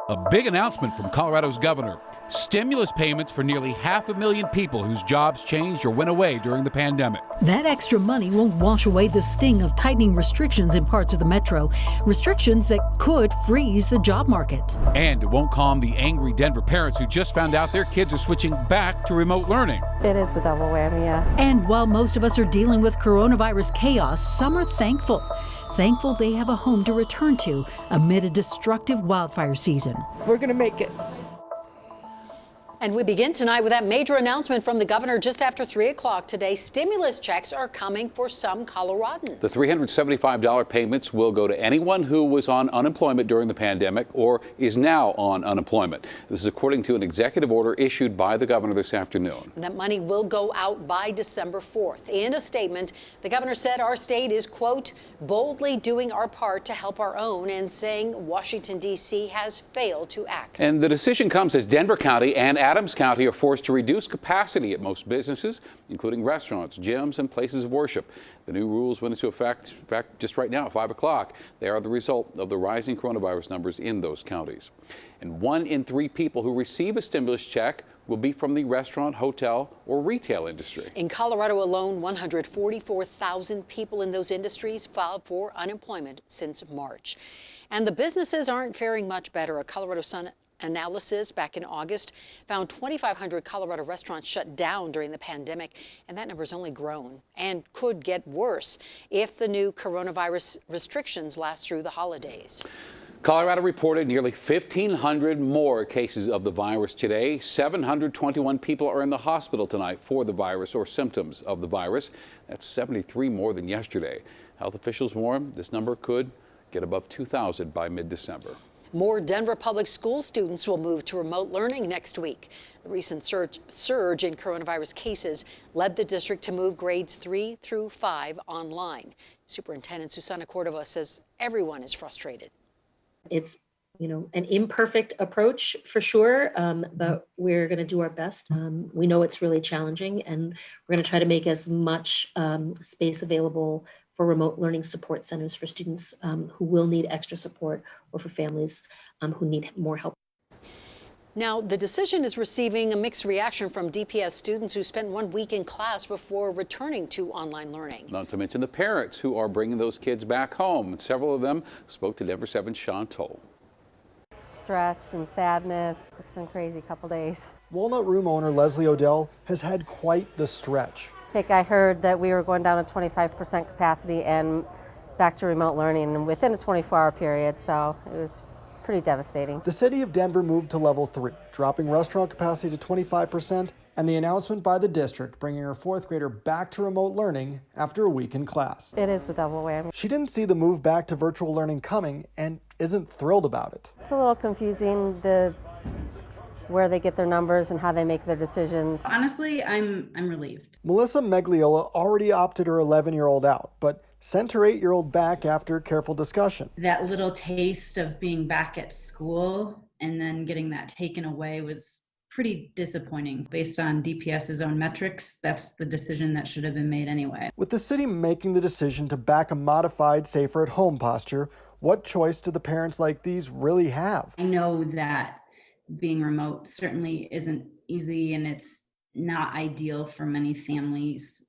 A big announcement from Colorado's governor. Stimulus payments for nearly 500,000 people whose jobs changed or went away during the pandemic. That extra money won't wash away the sting of tightening restrictions in parts of the metro. Restrictions that could freeze the job market. And it won't calm the angry Denver parents who just found out their kids are switching back to remote learning. It is a double whammy, yeah. And while most of us are dealing with coronavirus chaos, some are thankful. Thankful they have a home to return to amid a destructive wildfire season. We're going to make it. And we begin tonight with that major announcement from the governor just after 3 o'clock today. Stimulus checks are coming for some Coloradans. The $375 payments will go to anyone who was on unemployment during the pandemic or is now on unemployment. This is according to an executive order issued by the governor this afternoon. And that money will go out by December 4th. In a statement, the governor said our state is, quote, boldly doing our part to help our own, and saying Washington, D.C. has failed to act. And the decision comes as Denver County and Adams County are forced to reduce capacity at most businesses, including restaurants, gyms, and places of worship. The new rules went into effect, in fact, just right now at 5 o'clock. They are the result of the rising coronavirus numbers in those counties. And 1 in 3 people who receive a stimulus check will be from the restaurant, hotel, or retail industry. In Colorado alone, 144,000 people in those industries filed for unemployment since March. And the businesses aren't faring much better. A Colorado Sun analysis back in August found 2,500 Colorado restaurants shut down during the pandemic, and that number's only grown and could get worse if the new coronavirus restrictions last through the holidays. Colorado reported nearly 1,500 more cases of the virus today. 721 people are in the hospital tonight for the virus or symptoms of the virus. That's 73 more than yesterday. Health officials warn this number could get above 2,000 by mid-December. More Denver public school students will move to remote learning next week. The recent surge in coronavirus cases led the district to move grades 3 through 5 online. Superintendent Susana Cordova says everyone is frustrated. It's, an imperfect approach for sure, but we're going to do our best. We know it's really challenging, and we're going to try to make as much space available for remote learning support centers for students who will need extra support, or for families who need more help. Now, the decision is receiving a mixed reaction from DPS students who spent 1 week in class before returning to online learning. Not to mention the parents who are bringing those kids back home. And several of them spoke to Denver7's Sean Toll. Stress and sadness. It's been a crazy couple days. Walnut Room owner Leslie Odell has had quite the stretch. I think I heard that we were going down to 25% capacity and back to remote learning within a 24-hour period, so it was pretty devastating. The city of Denver moved to level 3, dropping restaurant capacity to 25%, and the announcement by the district bringing her 4th grader back to remote learning after a week in class. It is a double whammy. She didn't see the move back to virtual learning coming and isn't thrilled about it. It's a little confusing, where they get their numbers and how they make their decisions. Honestly, I'm relieved. Melissa Megliola already opted her 11-year-old out, but sent her 8-year-old back after careful discussion. That little taste of being back at school and then getting that taken away was pretty disappointing. Based on DPS's own metrics, that's the decision that should have been made anyway. With the city making the decision to back a modified safer at home posture, what choice do the parents like these really have? I know that being remote certainly isn't easy, and it's not ideal for many families,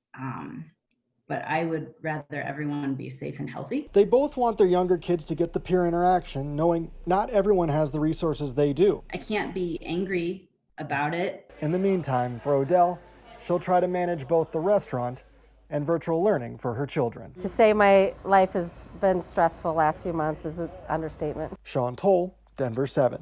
but I would rather everyone be safe and healthy. They both want their younger kids to get the peer interaction, knowing not everyone has the resources they do. I can't be angry about it. In the meantime, for Odell, she'll try to manage both the restaurant and virtual learning for her children. To say my life has been stressful last few months is an understatement. Sean Toll, Denver7.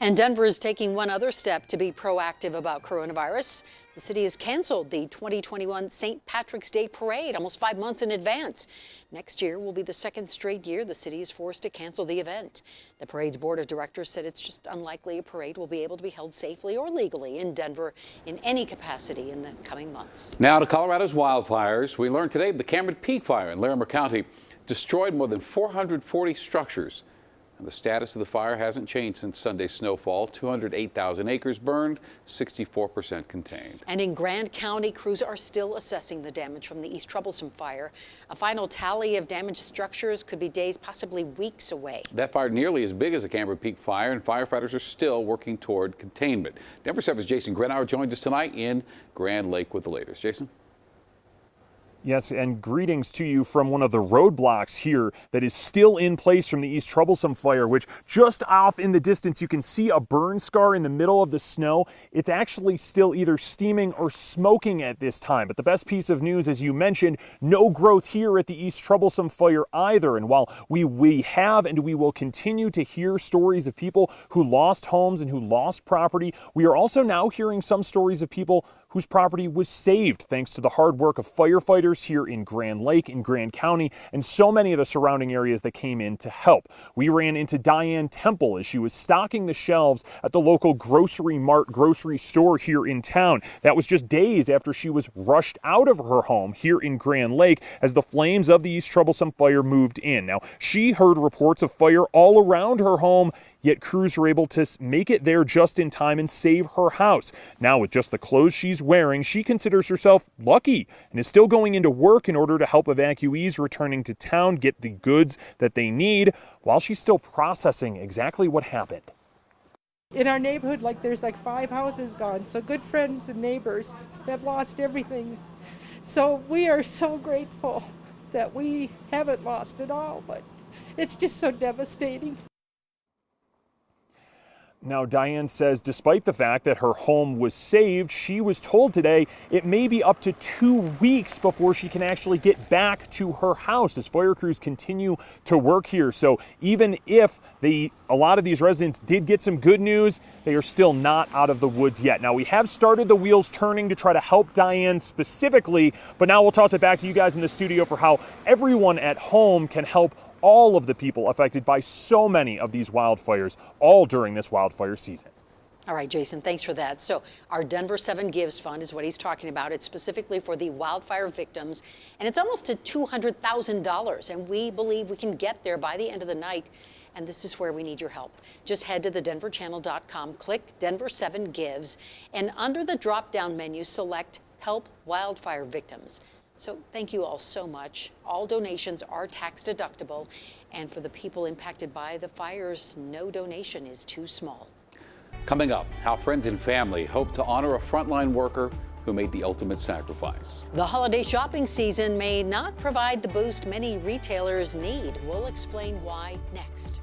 And Denver is taking one other step to be proactive about coronavirus. The city has canceled the 2021 St. Patrick's Day Parade almost 5 months in advance. Next year will be the 2nd straight year the city is forced to cancel the event. The parade's board of directors said it's just unlikely a parade will be able to be held safely or legally in Denver in any capacity in the coming months. Now to Colorado's wildfires. We learned today the Cameron Peak Fire in Larimer County destroyed more than 440 structures. And the status of the fire hasn't changed since Sunday's snowfall. 208,000 acres burned, 64% contained. And in Grand County, crews are still assessing the damage from the East Troublesome fire. A final tally of damaged structures could be days, possibly weeks away. That fire nearly as big as the Camber Peak fire, and firefighters are still working toward containment. Denver 7's Jason Grenauer joins us tonight in Grand Lake with the latest. Jason? Yes, and greetings to you from one of the roadblocks here that is still in place from the East Troublesome fire, which just off in the distance, you can see a burn scar in the middle of the snow. It's actually still either steaming or smoking at this time. But the best piece of news, as you mentioned, no growth here at the East Troublesome fire either. And while we have and we will continue to hear stories of people who lost homes and who lost property, we are also now hearing some stories of people whose property was saved thanks to the hard work of firefighters here in Grand Lake, in Grand County, and so many of the surrounding areas that came in to help. We ran into Diane Temple as she was stocking the shelves at the local Grocery Mart grocery store here in town. That was just days after she was rushed out of her home here in Grand Lake as the flames of the East Troublesome fire moved in. Now, she heard reports of fire all around her home, yet crews were able to make it there just in time and save her house. Now, with just the clothes she's wearing, she considers herself lucky and is still going into work in order to help evacuees returning to town get the goods that they need while she's still processing exactly what happened. In our neighborhood, there's 5 houses gone, so good friends and neighbors have lost everything. So we are so grateful that we haven't lost it all, but it's just so devastating. Now, Diane says despite the fact that her home was saved, she was told today it may be up to 2 weeks before she can actually get back to her house as fire crews continue to work here. So even if a lot of these residents did get some good news, they are still not out of the woods yet. Now, we have started the wheels turning to try to help Diane specifically, but now we'll toss it back to you guys in the studio for how everyone at home can help all of the people affected by so many of these wildfires, all during this wildfire season. All right, Jason, thanks for that. So our Denver7 Gives Fund is what he's talking about. It's specifically for the wildfire victims, and it's almost to $200,000, and we believe we can get there by the end of the night, and this is where we need your help. Just head to thedenverchannel.com, click Denver7 Gives, and under the drop-down menu, select Help Wildfire Victims. So thank you all so much. All donations are tax deductible, and for the people impacted by the fires, no donation is too small. Coming up, how friends and family hope to honor a frontline worker who made the ultimate sacrifice. The holiday shopping season may not provide the boost many retailers need. We'll explain why next.